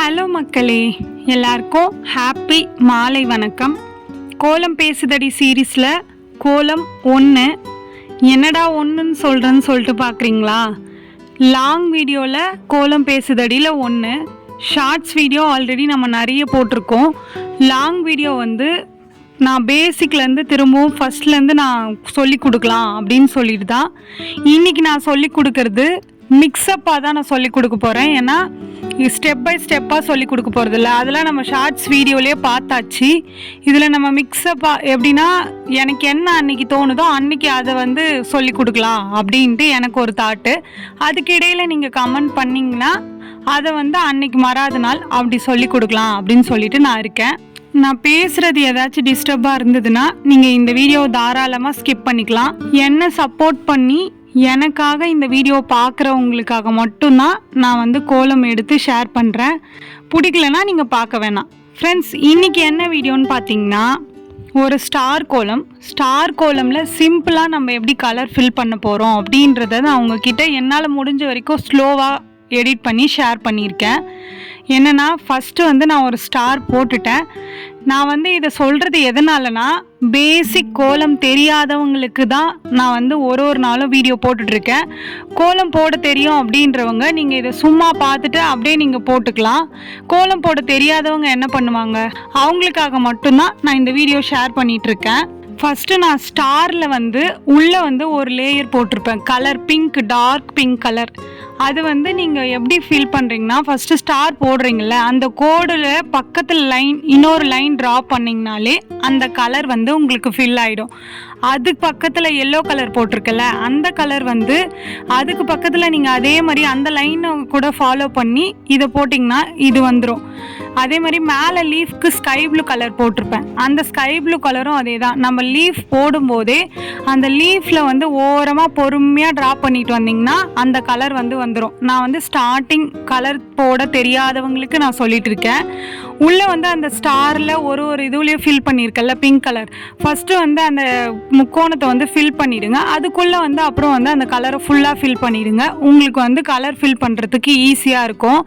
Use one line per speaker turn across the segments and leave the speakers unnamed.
Hello மக்களே, எல்லாருக்கும் happy மாலை வணக்கம். கோலம் பேசுதடி சீரீஸில் கோலம் 1 என்னடா ஒன்றுன்னு சொல்லிட்டு பார்க்குறீங்களா? லாங் வீடியோவில் கோலம் பேசுதடியில் 1, ஷார்ட்ஸ் வீடியோ ஆல்ரெடி நம்ம நிறைய போட்டிருக்கோம். லாங் வீடியோ நான் பேசிக்லேருந்து திரும்பவும் ஃபஸ்ட்லேருந்து நான் சொல்லி கொடுக்கலாம் அப்படின்னு சொல்லிட்டு தான் இன்றைக்கி நான் சொல்லி கொடுக்கறது மிக்ஸப்பாக தான் நான் சொல்லி கொடுக்க போகிறேன். ஏன்னா ஸ்டெப் பை ஸ்டெப்பாக சொல்லி கொடுக்க போகிறதில்ல, அதெல்லாம் நம்ம ஷார்ட்ஸ் வீடியோலேயே பார்த்தாச்சு. இதில் நம்ம மிக்ஸப்பாக எப்படின்னா எனக்கு என்ன அன்றைக்கி தோணுதோ அன்றைக்கி அதை சொல்லி கொடுக்கலாம் அப்படின்ட்டு எனக்கு ஒரு தாட்டு. அதுக்கு இடையில் நீங்கள் கமெண்ட் பண்ணிங்கன்னா அதை அன்றைக்கி மறாத நாள் அப்படி சொல்லி கொடுக்கலாம் அப்படின்னு சொல்லிட்டு நான் இருக்கேன். நான் பேசுகிறது ஏதாச்சும் டிஸ்டர்பாக இருந்ததுன்னா நீங்கள் இந்த வீடியோவை தாராளமாக ஸ்கிப் பண்ணிக்கலாம். என்னை சப்போர்ட் பண்ணி எனக்காக இந்த வீடியோ பார்க்குறவங்களுக்காக மட்டும்தான் நான் கோலம் எடுத்து ஷேர் பண்ணுறேன். பிடிக்கலன்னா நீங்கள் பார்க்க வேணாம். ஃப்ரெண்ட்ஸ், இன்றைக்கி என்ன வீடியோன்னு பார்த்தீங்கன்னா ஒரு ஸ்டார் கோலமில் சிம்பிளாக நம்ம எப்படி கலர் ஃபில் பண்ண போகிறோம் அப்படின்றத நான் உங்ககிட்ட என்னால் முடிஞ்ச வரைக்கும் ஸ்லோவாக எடிட் பண்ணி ஷேர் பண்ணியிருக்கேன். என்னென்னா ஃபஸ்ட்டு நான் ஒரு ஸ்டார் போட்டுட்டேன். நான் இதை சொல்கிறது எதனாலனா பேசிக் கோலம் தெரியாதவங்களுக்கு தான் நான் ஒரு நாளும் வீடியோ போட்டுட்ருக்கேன். கோலம் போட தெரியும் அப்படின்றவங்க நீங்கள் இதை சும்மா பார்த்துட்டு அப்படியே நீங்கள் போட்டுக்கலாம். கோலம் போட தெரியாதவங்க என்ன பண்ணுவாங்க, அவங்களுக்காக மட்டும்தான் நான் இந்த வீடியோ ஷேர் பண்ணிகிட்ருக்கேன். ஃபஸ்ட்டு நான் ஸ்டாரில் உள்ளே ஒரு லேயர் போட்டிருப்பேன், colour pink, dark pink colour. அது நீங்கள் எப்படி ஃபீல் பண்ணுறீங்கன்னா ஃபஸ்ட்டு ஸ்டார் போடுறீங்கள அந்த கோடில் பக்கத்தில் இன்னொரு லைன் ட்ரா பண்ணிங்கனாலே அந்த கலர் உங்களுக்கு ஃபில் ஆகிடும். அதுக்கு பக்கத்தில் எல்லோ கலர் போட்டிருக்கல அந்த கலர் அதுக்கு பக்கத்தில் நீங்கள் அதே மாதிரி அந்த லைனை கூட ஃபாலோ பண்ணி இதை போட்டிங்கன்னா இது வந்துடும். அதே மாதிரி மேலே லீஃப்க்கு ஸ்கை ப்ளூ கலர் போட்டிருப்பேன், அந்த ஸ்கை ப்ளூ கலரும் அதே தான். நம்ம லீஃப் போடும்போதே அந்த லீஃபில் ஓரமாக பொறுமையாக ட்ரா பண்ணிட்டு வந்தீங்கன்னா அந்த கலர் வந்துடும். நான் ஸ்டார்டிங் கலர் போட தெரியாதவங்களுக்கு நான் சொல்லிட்டு இருக்கேன். உள்ளே அந்த ஸ்டாரில் ஒரு இதுலேயும் ஃபில் பண்ணியிருக்கல பிங்க் கலர், ஃபஸ்ட்டு அந்த முக்கோணத்தை ஃபில் பண்ணிவிடுங்க. அதுக்குள்ளே அப்புறம் அந்த கலரை ஃபுல்லாக ஃபில் பண்ணிவிடுங்க. உங்களுக்கு கலர் ஃபில் பண்ணுறதுக்கு ஈஸியாக இருக்கும்.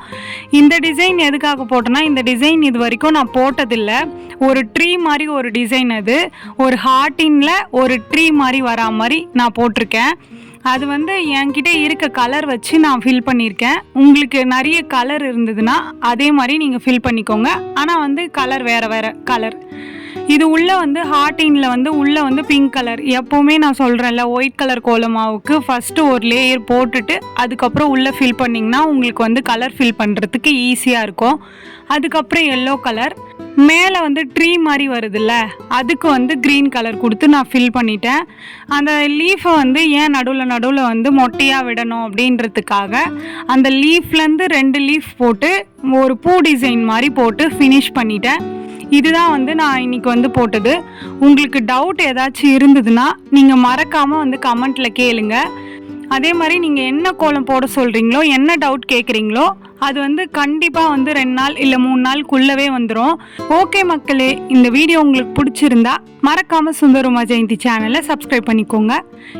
இந்த டிசைன் எதுக்காக போட்டேன்னா இந்த டிசைன் இது வரைக்கும் நான் போட்டதில்லை. ஒரு ட்ரீ மாதிரி ஒரு டிசைன், அது ஒரு ஹார்ட்டினில் ஒரு ட்ரீ மாதிரி வரா மாதிரி நான் போட்டிருக்கேன். அது என்கிட்ட இருக்க கலர் வச்சு நான் ஃபில் பண்ணியிருக்கேன். உங்களுக்கு நிறைய கலர் இருந்ததுன்னா அதே மாதிரி நீங்கள் ஃபில் பண்ணிக்கோங்க. ஆனால் கலர் வேறு கலர். இது உள்ளே ஹார்ட்டினில் உள்ளே பிங்க் கலர். எப்போவுமே நான் சொல்கிறேன்ல, ஒயிட் கலர் கோலமாவுக்கு ஃபஸ்ட்டு ஒரு லேயர் போட்டுட்டு அதுக்கப்புறம் உள்ளே ஃபில் பண்ணிங்கன்னா உங்களுக்கு கலர் ஃபில் பண்ணுறதுக்கு ஈஸியாக இருக்கும். அதுக்கப்புறம் எல்லோ கலர், மேலே ட்ரீ மாதிரி வருதுல்ல அதுக்கு க்ரீன் கலர் கொடுத்து நான் ஃபில் பண்ணிட்டேன். அந்த லீஃபை ஏன் நடுவில் மொட்டையாக விடணும் அப்படின்றதுக்காக அந்த லீஃப்லேருந்து 2 லீஃப் போட்டு ஒரு பூ டிசைன் மாதிரி போட்டு ஃபினிஷ் பண்ணிட்டேன். இதுதான் நான் இன்றைக்கி போட்டது. உங்களுக்கு டவுட் ஏதாச்சும் இருந்ததுன்னா நீங்கள் மறக்காமல் கமெண்ட்டில் கேளுங்க. அதே மாதிரி நீங்கள் என்ன கோலம் போட சொல்கிறீங்களோ, என்ன டவுட் கேட்குறீங்களோ அது கண்டிப்பாக 2 நாள் இல்லை 3 நாளுக்குள்ளவே வந்துடும். ஓகே மக்களே, இந்த வீடியோ உங்களுக்கு பிடிச்சிருந்தா மறக்காமல் சுந்தரமா ஜெயந்தி சேனலை சப்ஸ்கிரைப் பண்ணிக்கோங்க.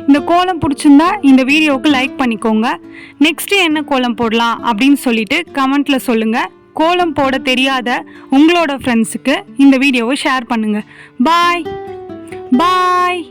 இந்த கோலம் பிடிச்சிருந்தா இந்த வீடியோவுக்கு லைக் பண்ணிக்கோங்க. நெக்ஸ்ட்டு என்ன கோலம் போடலாம் அப்படின்னு சொல்லிட்டு கமெண்ட்டில் சொல்லுங்கள். கோலம் போட தெரியாத உங்களோட ஃப்ரெண்ட்ஸுக்கு இந்த வீடியோவை ஷேர் பண்ணுங்கள். பாய் பாய்.